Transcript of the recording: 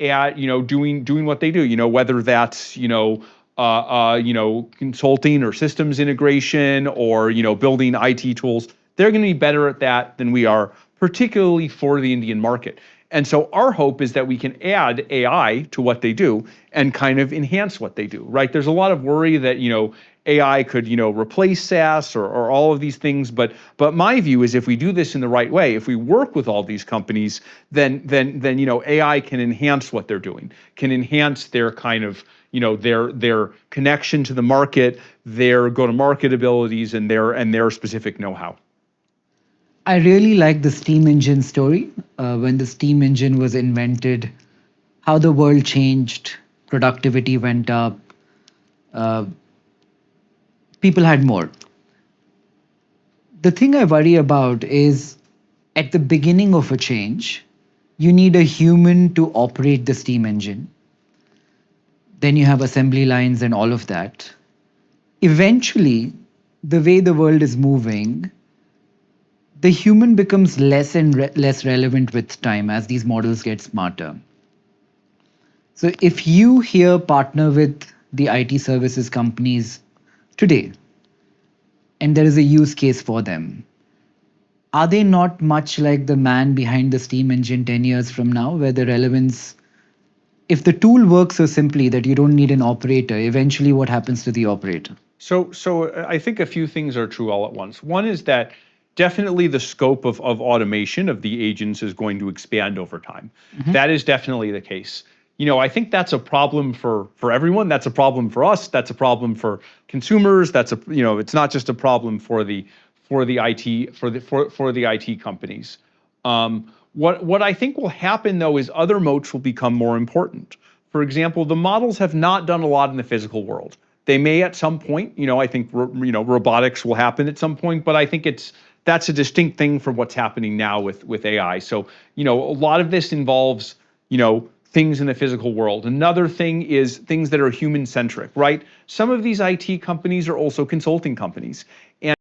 at doing what they do. Whether that's consulting or systems integration or building IT tools. They're going to be better at that than we are, particularly for the Indian market. And so our hope is that we can add AI to what they do and kind of enhance what they do, right? There's a lot of worry that, AI could, replace SaaS or all of these things. But my view is if we do this in the right way, if we work with all these companies, then AI can enhance what they're doing, can enhance their kind of, their connection to the market, their go-to-market abilities, and their specific know-how. I really like the steam engine story. When the steam engine was invented, how the world changed, productivity went up, people had more. The thing I worry about is at the beginning of a change, you need a human to operate the steam engine. Then you have assembly lines and all of that. Eventually, the way the world is moving, the human becomes less and less relevant with time as these models get smarter. So if you here partner with the IT services companies today, and there is a use case for them, are they not much like the man behind the steam engine 10 years from now, where the relevance, if the tool works so simply that you don't need an operator, eventually what happens to the operator? So I think a few things are true all at once. One is that definitely the scope of automation of the agents is going to expand over time. Mm-hmm. That is definitely the case. I think that's a problem for everyone. That's a problem for us. That's a problem for consumers. It's not just a problem for the IT companies. What I think will happen though is other moats will become more important. For example, the models have not done a lot in the physical world. They may at some point. I think robotics will happen at some point, but I think that's a distinct thing from what's happening now with AI. So a lot of this involves things in the physical world. Another thing is things that are human centric, right? Some of these IT companies are also consulting companies. And